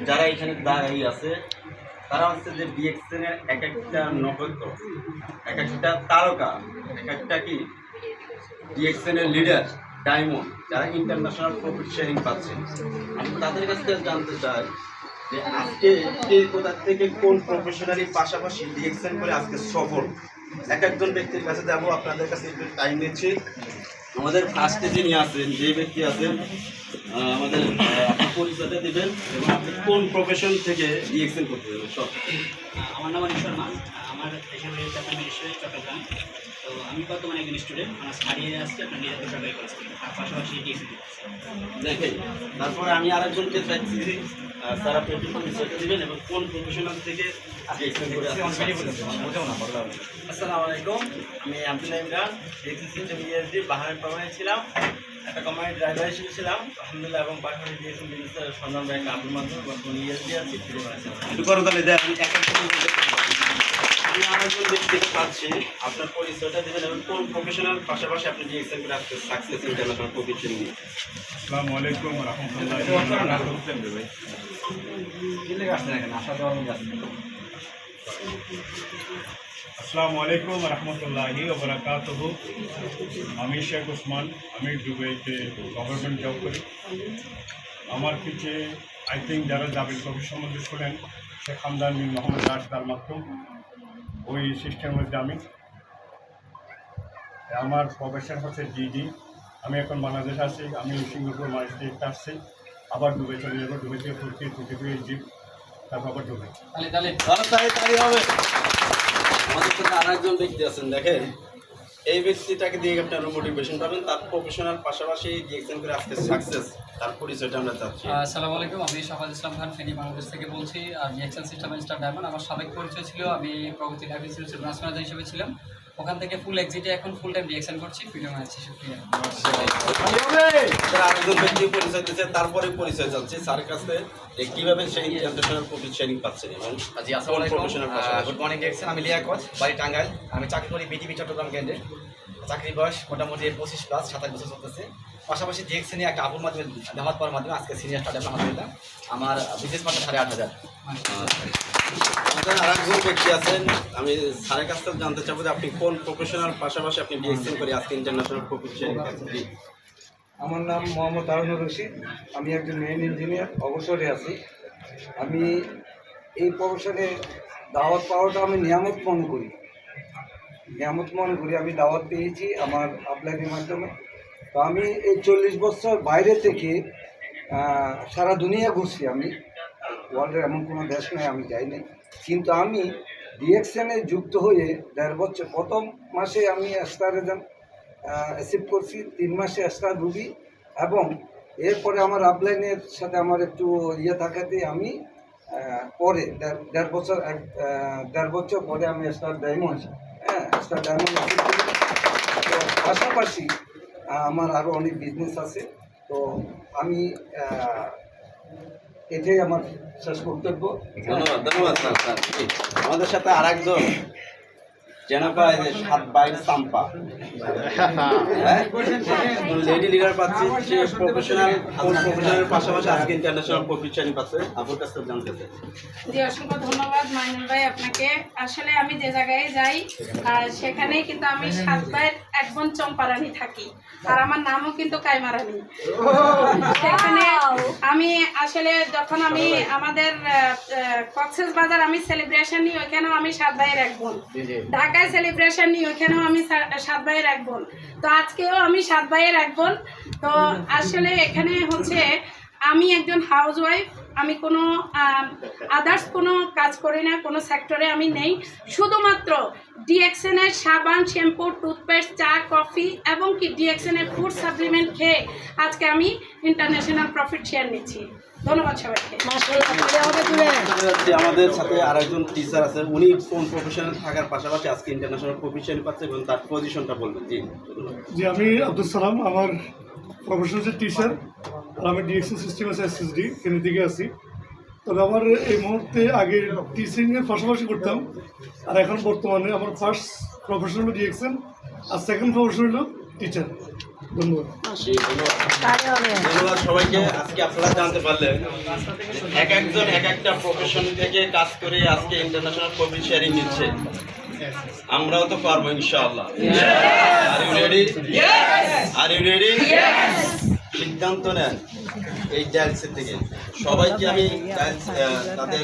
যারা এখানে দাঁড়িয়ে আছে তারা হচ্ছে যে ডিএক্সএন এর এক একটা নক্ষত্র, এক একটা তারকা, এক একটা কি ডিএক্সএন এর লিডার ডায়মন্ড, যারা ইন্টারন্যাশনাল প্রফিট শেয়ারিং পাচ্ছে। আমি তাদের কাছ থেকে জানতে চাই যে আজকে কে কোথা থেকে কোন প্রফেশনালির পাশাপাশি ডিএক্সএন করে আজকে সফল। এক একজন ব্যক্তির কাছে যাবো, আপনাদের কাছে একটু টাইম নিচ্ছি। আমাদের ফার্স্টে যিনি আছেন, যে ব্যক্তি আছেন, আমাদের পরিচয়টা দেবেন এবং আপনি কোন প্রফেশন থেকে ডিএক্সএন করতে দেবেন সব। আমার নাম অনিক শর্মা, আমার পেশা রয়েছে আপনার মেডিসিন চট্টগ্রাম। তো আমি বর্তমানে একজন স্টুডেন্ট, আমার স্টাডি আসছি আপনার নিজের সরকারি কলেজ থেকে, তার পাশাপাশি ডিএক্সএন দেখেন। তারপরে আমি আরেকজনকে চাইছি স্যার আপনি একটু পরিচয়টা দেবেন এবং কোন প্রফেশনাল থেকে ডিএক্সএন করে আসসালামু আলাইকুম, আমি Abdullah Imran, DXN system ESD বাহারের কোম্পানি ছিলাম, একটা কোম্পানির ড্রাইভার হিসেবে ছিলাম আলহামদুলিল্লাহ, এবং পাশাপাশি ডিএক্সএন বিজনেসের সন্ধান ব্যাংক আব্দুল মানসুর বর্তমানে ইএসডি আছি, ফিরে আছি। আমি আরেকজন ব্যক্তিকে পাচ্ছি, আপনার পরিচয়টা দেবেন এবং কোন প্রফেশনাল পাশাপাশি আপনি ডিএক্সএন করে আজকে সাকসেস ইন্টারন্যাশনাল প্রফিশন নিয়ে। আসসালামু আলাইকুম ওয়া রাহমাতুল্লাহি ওয়া বারাকাতুহু। আমি শেখ ওসমান, আমি দুবাইতে গভর্নমেন্ট জব করি। আমার পিছে আই থিঙ্ক যারা জাবির কবির সম্বন্ধে শোনেন, শেখ হামদান বিন মোহাম্মদ দাস তার মাধ্যম ওই সিস্টেমের মধ্যে আমি, আমার প্রফেশন হচ্ছে ডিডি। আমি এখন বাংলাদেশ আছি, আমি সিঙ্গাপুর মালয়েশিয়া আসছি, আবার দুবাই চলে যাবো, দুবাই থেকে তুর্কি থেকে ইজিপ্ট, তারপর আবার দুবাই। হবে। আমাদের সাথে আর একজন ব্যক্তি আছেন, দেখেন এই ব্যক্তিটাকে দিয়ে আপনি আরো মোটিভেশন পাবেন, তার প্রফেশনাল পাশাপাশি ডিএক্সএন করে আজকে সাকসেস, তার পরিচয়টা আমরা চাচ্ছি। আসসালামু আলাইকুম, আমি শাফাল ইসলাম খান, ফেনী বাংলাদেশ থেকে বলছি। আর ডিএক্সএন সিস্টেম স্টার ডায়মন্ড আমার সাবেক পরিচয় ছিল, আমি প্রগতি লাইফ ইন্স্যুরেন্সের ব্রাঞ্চ ম্যানেজার হিসেবে ছিলাম। ওখান থেকে ফুল এক্সিটে এখন ফুল টাইম ডিএক্সএন করছি, ভিডিও বানাচ্ছি। শুক্রিয়া। আরেকজন ব্যক্তি পরিচয় দিচ্ছে, তারপরে পরিচয় চাচ্ছি স্যারের কাছে কীভাবে সেই ইন্টারন্যাশনাল প্রফিট শেয়ারিং পাচ্ছেন এবং প্রফেশনাল পাশাপাশি। গুড মর্নিং ডিএক্সএন, আমি লিয়া কোচ, বাড়ি টাঙ্গাইল। আমি চাকরি করি বিটিভি চট্টগ্রাম কেন্দ্রে। চাকরির বয়স মোটামুটি 25+, 27 বছর চলতেছে। পাশাপাশি ডিএক্সএনে একটা আপুর মাধ্যমে দামাত পাওয়ার মাধ্যমে আজকে সিনিয়র স্টার্ট আলহামদুলিল্লাহ। আমার বিজনেস পার্টনার 8,500। আমাদের আরেকজন ব্যক্তি আছেন, আমি স্যারের কাছ থেকে জানতে চাবো যে আপনি কোন প্রফেশনাল পাশাপাশি আপনি ডিএক্সএন করে আজকে ইন্টারন্যাশনাল প্রফিট শেয়ারিং পাচ্ছেন। আমার নাম মোহাম্মদ হারুনুর রশিদ, আমি একজন মেইন ইঞ্জিনিয়ার, অবসরে আছি। আমি এই প্রফেশনে দাওয়াত পাওয়াটা আমি নিয়ামত মনে করি, আমি দাওয়াত পেয়েছি আমার আপলাইনের মাধ্যমে। তো আমি এই 40 বছর বাইরে থেকে সারা দুনিয়া ঘুরছি, আমি ওয়ার্ল্ডের এমন কোনো দেশ নয় আমি যাইনি, কিন্তু আমি ডিএক্সএনে যুক্ত হয়ে 1.5 বছর, প্রথম মাসে আমি স্টার রেজাল্ট অ্যাচিভ করছি, 3 মাসে স্টার রুবি, এবং এরপরে আমার আপলাইনের সাথে আমার একটু থাকাতে আমি পরে 1.5 বছর পরে আমি star diamond, star diamond achieve করি। তো পাশাপাশি আমার আরও অনেক বিজনেস আছে। তো আমি এটাই আমার শেষ বক্তব্য। ধন্যবাদ স্যার। আমাদের সাথে আর একজন জেনাপা 7 বাইর সাম্পা, লেডি লিডার পাচ্ছি, সে প্রফেশনাল পাশাপাশি আজকে ইন্টারন্যাশনাল প্রফিট শেয়ারিং পাচ্ছে। আপুর কাছ থেকে জানতে চাই। জি, অসংখ্য ধন্যবাদ মাইনুল ভাই আপনাকে। আসলে আমি যে জায়গায় যাই সেখানেই কিন্তু আমি 7 ভাইয়ের এক বোন চম্পারানি থাকি, আর আমার নামও কিন্তু কাইমারানি। সেখানে আমি আসলে যখন আমি আমাদের কক্সেস বাজার আমি সেলিব্রেশন নিই, ওইখানেও আমি 7 ভাইয়ের এক বোন। ঢাকায় সেলিব্রেশন নিই, ওইখানেও আমি 7 ভাইয়ের এক বোন। তো আজকেও আমি 7 ভাইয়ের এক বোন। তো আসলে এখানে হচ্ছে আমি একজন হাউস ওয়াইফ, আমি কোনো আদার্স কোনো কাজ করি না, কোনো সেক্টরে আমি নেই। শুধুমাত্র ডিএক্সএনের সাবান, শ্যাম্পু, টুথপেস্ট, চা, কফি এবং কি ডিএক্সএনের ফুড সাপ্লিমেন্ট খেয়ে আজকে আমি ইন্টারন্যাশনাল প্রফিট শেয়ার নিচ্ছি। ধন্যবাদ সবাইকে। আমাদের সাথে আরেকজন টিচার আছে, উনি কোন প্রফেশনে থাকার পাশাপাশি আজকে ইন্টারন্যাশনাল প্রফেশন পাচ্ছে এবং তার পজিশনটা বলবেন। জি, আমি আব্দুল সালাম, আমার প্রফেশন হচ্ছে টিচার, আর আমি ডিএক্সএন সিস্টেম আছে এসএসডি এখানে দিকে আছি। তবে আমার এই মুহূর্তে আগে টিচিংয়ের পাশাপাশি করতাম, আর এখন বর্তমানে আমার ফার্স্ট প্রফেশন হলো ডিএক্সএন আর সেকেন্ড প্রফেশন হলো টিচার। ধন্যবাদ। ধন্যবাদ সবাইকে। আজকে আপনারা জানতে পারলেন এক একজন এক একটা প্রফেশন থেকে কাজ করে আজকে ইন্টারন্যাশনাল প্রফিট শেয়ারিং নিচ্ছে। আমরাও তো পারবো ইনশাআল্লাহ। Are you ready? Are you ready? সিদ্ধান্ত নেন এই ডান্সের থেকে। সবাইকে আমি তাদের